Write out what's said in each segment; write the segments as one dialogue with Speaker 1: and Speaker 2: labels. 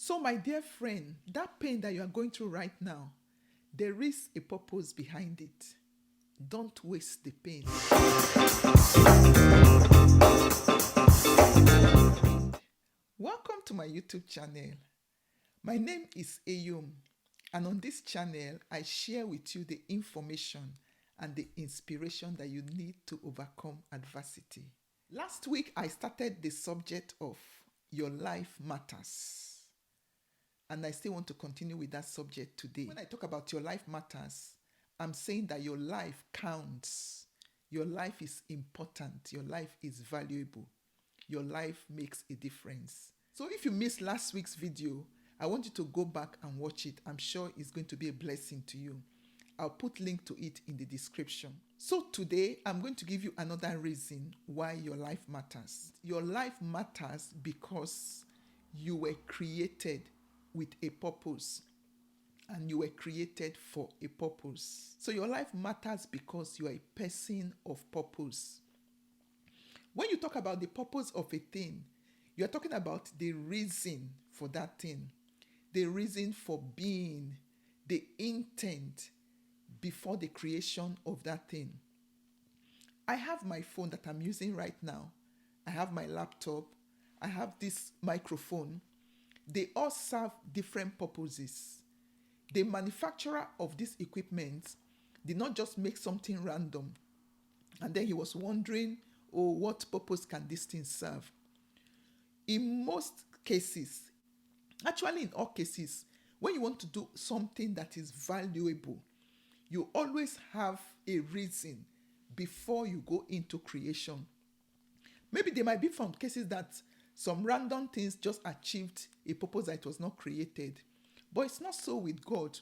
Speaker 1: So, my dear friend, that pain that you are going through right now, there is a purpose behind it. Don't waste the pain. Welcome to my YouTube channel. My name is Eyum, and on this channel, I share with you the information and the inspiration that you need to overcome adversity. Last week, I started the subject of your life matters. And I still want to continue with that subject today. When I talk about your life matters, I'm saying that your life counts. Your life is important. Your life is valuable. Your life makes a difference. So if you missed last week's video, I want you to go back and watch it. I'm sure it's going to be a blessing to you. I'll put link to it in the description. So today, I'm going to give you another reason why your life matters. Your life matters because you were created with a purpose, and you were created for a purpose. So your life matters because you are a person of purpose. When you talk about the purpose of a thing, you are talking about the reason for that thing, the reason for being, the intent before the creation of that thing. I have my phone that I'm using right now. I have my laptop. I have this microphone. They all serve different purposes. The manufacturer of this equipment did not just make something random and then he was wondering, oh, what purpose can this thing serve? In most cases, actually in all cases, when you want to do something that is valuable, you always have a reason before you go into creation. Maybe there might be some cases that some random things just achieved a purpose that was not created. But it's not so with God.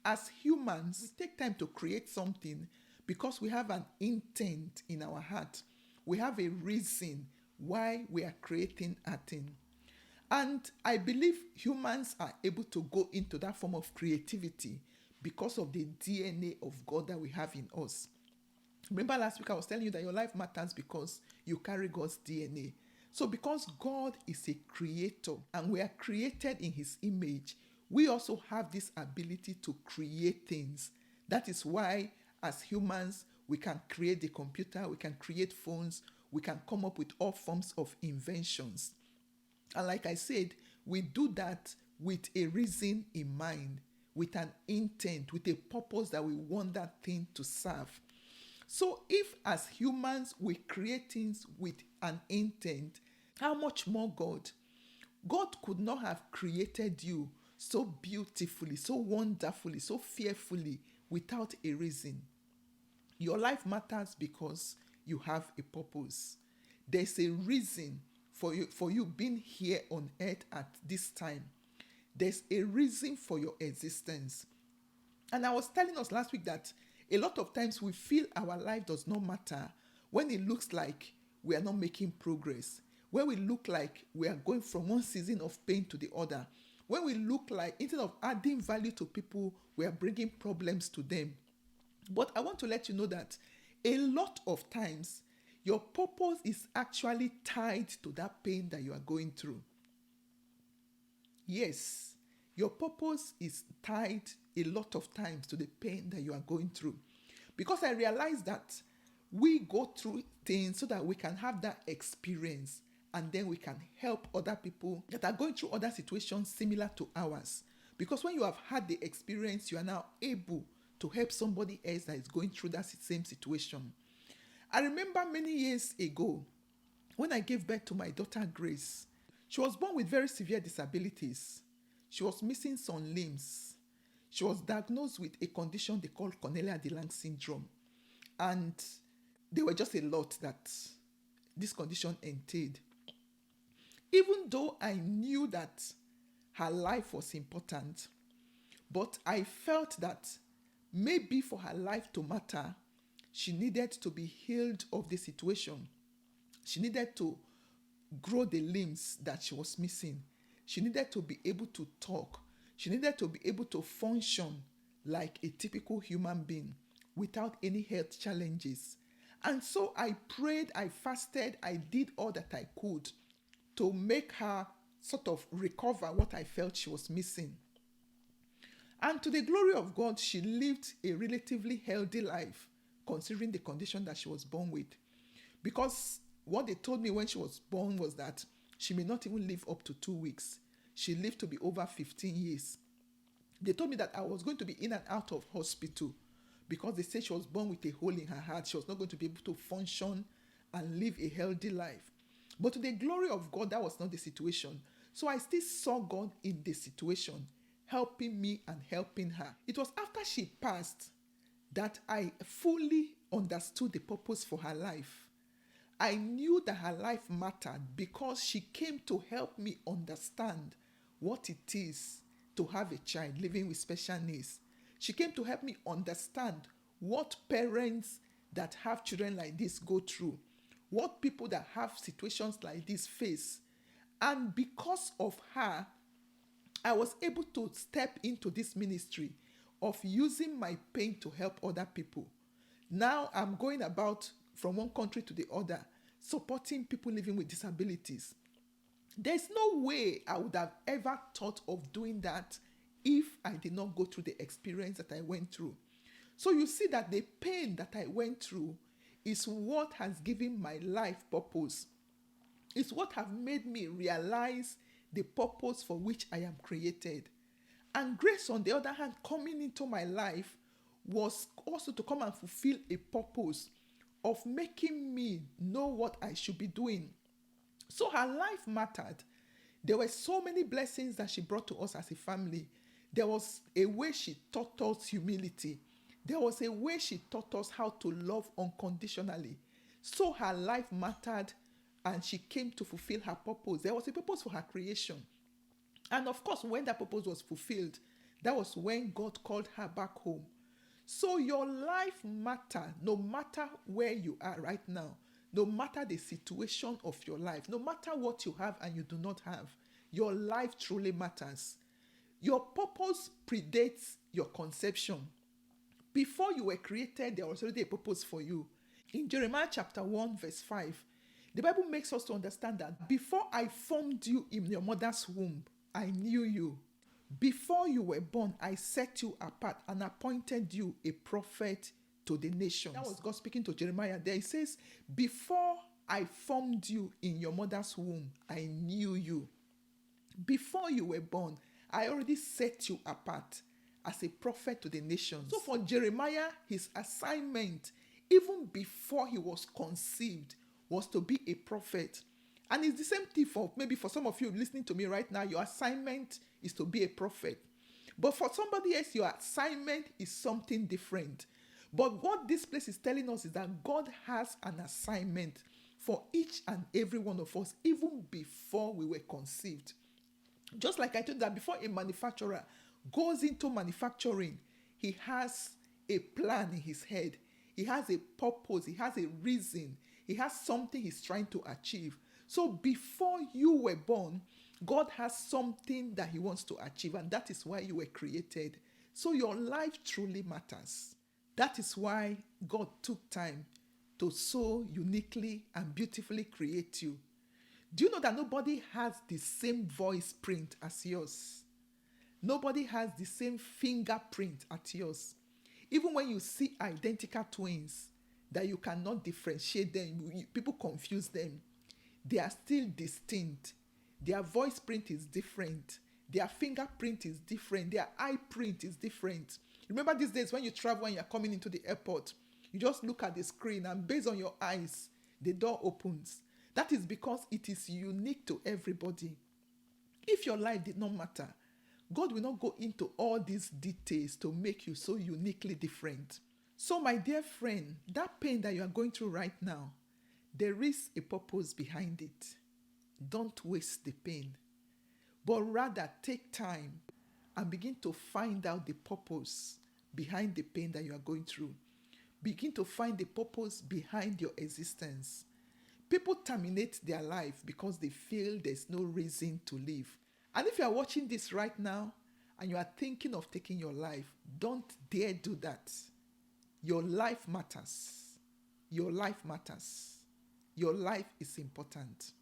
Speaker 1: As humans, we take time to create something because we have an intent in our heart. We have a reason why we are creating a thing. And I believe humans are able to go into that form of creativity because of the DNA of God that we have in us. Remember last week I was telling you that your life matters because you carry God's DNA. So because God is a creator and we are created in his image, we also have this ability to create things. That is why as humans, we can create the computer, we can create phones, we can come up with all forms of inventions. And like I said, we do that with a reason in mind, with an intent, with a purpose that we want that thing to serve. So if as humans we create things with an intent, how much more God? God could not have created you so beautifully, so wonderfully, so fearfully without a reason. Your life matters because you have a purpose. There's a reason for you being here on earth at this time. There's a reason for your existence. And I was telling us last week that a lot of times we feel our life does not matter when it looks like we are not making progress, when we look like we are going from one season of pain to the other, when we look like instead of adding value to people, we are bringing problems to them. But I want to let you know that a lot of times your purpose is actually tied to that pain that you are going through. Yes, your purpose is tied a lot of times to the pain that you are going through. Because I realize that we go through things so that we can have that experience and then we can help other people that are going through other situations similar to ours. Because when you have had the experience, you are now able to help somebody else that is going through that same situation. I remember many years ago when I gave birth to my daughter Grace. She was born with very severe disabilities. She was missing some limbs. She was diagnosed with a condition they call Cornelia de Lange syndrome. And there were just a lot that this condition entailed. Even though I knew that her life was important, but I felt that maybe for her life to matter, she needed to be healed of the situation. She needed to grow the limbs that she was missing. She needed to be able to talk. She needed to be able to function like a typical human being without any health challenges. And so I prayed, I fasted, I did all that I could to make her sort of recover what I felt she was missing. And to the glory of God, she lived a relatively healthy life considering the condition that she was born with. Because what they told me when she was born was that she may not even live up to 2 weeks. She lived to be over 15 years. They told me that I was going to be in and out of hospital because they said she was born with a hole in her heart. She was not going to be able to function and live a healthy life. But to the glory of God, that was not the situation. So I still saw God in the situation, helping me and helping her. It was after she passed that I fully understood the purpose for her life. I knew that her life mattered because she came to help me understand what it is to have a child living with special needs. She came to help me understand what parents that have children like this go through, what people that have situations like this face. And because of her, I was able to step into this ministry of using my pain to help other people. Now I'm going about from one country to the other, supporting people living with disabilities. There's no way I would have ever thought of doing that if I did not go through the experience that I went through. So you see that the pain that I went through is what has given my life purpose. It's what has made me realize the purpose for which I am created. And grace, on the other hand, coming into my life was also to come and fulfill a purpose of making me know what I should be doing. So her life mattered. There were so many blessings that she brought to us as a family. There was a way she taught us humility. There was a way she taught us how to love unconditionally. So her life mattered and she came to fulfill her purpose. There was a purpose for her creation. And of course, when that purpose was fulfilled, that was when God called her back home. So your life matters no matter where you are right now, no matter the situation of your life, no matter what you have and you do not have, your life truly matters. Your purpose predates your conception. Before you were created, there was already a purpose for you. In Jeremiah chapter 1 verse 5, the Bible makes us to understand that before I formed you in your mother's womb, I knew you. Before you were born, I set you apart and appointed you a prophet to the nations. That was God speaking to Jeremiah there. He says, before I formed you in your mother's womb, I knew you. Before you were born, I already set you apart as a prophet to the nations. So for Jeremiah, his assignment, even before he was conceived, was to be a prophet. And it's the same thing for maybe for some of you listening to me right now, your assignment is to be a prophet. But for somebody else, your assignment is something different. But what this place is telling us is that God has an assignment for each and every one of us, even before we were conceived. Just like I told you that before a manufacturer goes into manufacturing, he has a plan in his head. He has a purpose. He has a reason. He has something he's trying to achieve. So before you were born, God has something that he wants to achieve, and that is why you were created. So your life truly matters. That is why God took time to so uniquely and beautifully create you. Do you know that nobody has the same voice print as yours? Nobody has the same fingerprint as yours. Even when you see identical twins that you cannot differentiate them, people confuse them. They are still distinct. Their voice print is different. Their fingerprint is different. Their eye print is different. Remember these days when you travel and you're coming into the airport, you just look at the screen and based on your eyes, the door opens. That is because it is unique to everybody. If your life did not matter, God will not go into all these details to make you so uniquely different. So my dear friend, that pain that you are going through right now, there is a purpose behind it. Don't waste the pain, but rather take time and begin to find out the purpose behind the pain that you are going through. Begin to find the purpose behind your existence. People terminate their life because they feel there's no reason to live. And if you are watching this right now and you are thinking of taking your life, don't dare do that. Your life matters. Your life matters. Your life is important.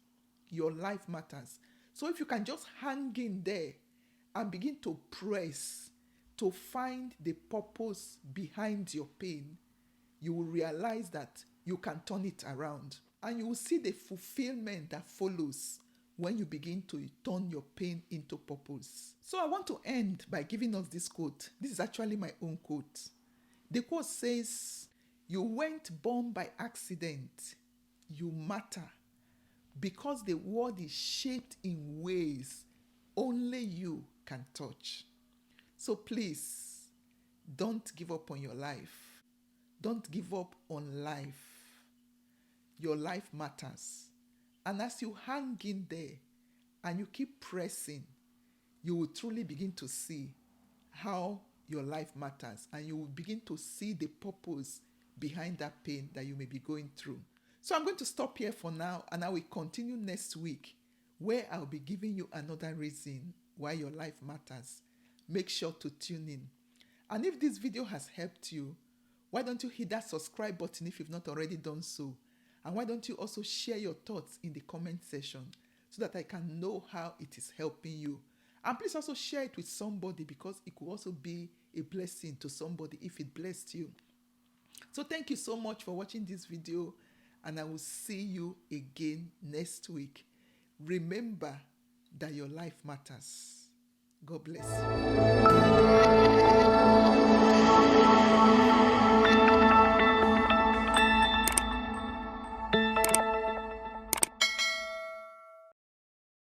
Speaker 1: Your life matters. So if you can just hang in there and begin to press to find the purpose behind your pain, you will realize that you can turn it around. And you will see the fulfillment that follows when you begin to turn your pain into purpose. So I want to end by giving us this quote. This is actually my own quote. The quote says, "You weren't born by accident. You matter because the world is shaped in ways only you can touch." So please, don't give up on your life. Don't give up on life. Your life matters. And as you hang in there and you keep pressing, you will truly begin to see how your life matters, and you will begin to see the purpose behind that pain that you may be going through. So I'm going to stop here for now, and I will continue next week, where I'll be giving you another reason why your life matters. Make sure to tune in. And if this video has helped you, why don't you hit that subscribe button if you've not already done so? And why don't you also share your thoughts in the comment section so that I can know how it is helping you? And please also share it with somebody, because it could also be a blessing to somebody if it blessed you. So thank you so much for watching this video, and I will see you again next week. Remember that your life matters. God bless you.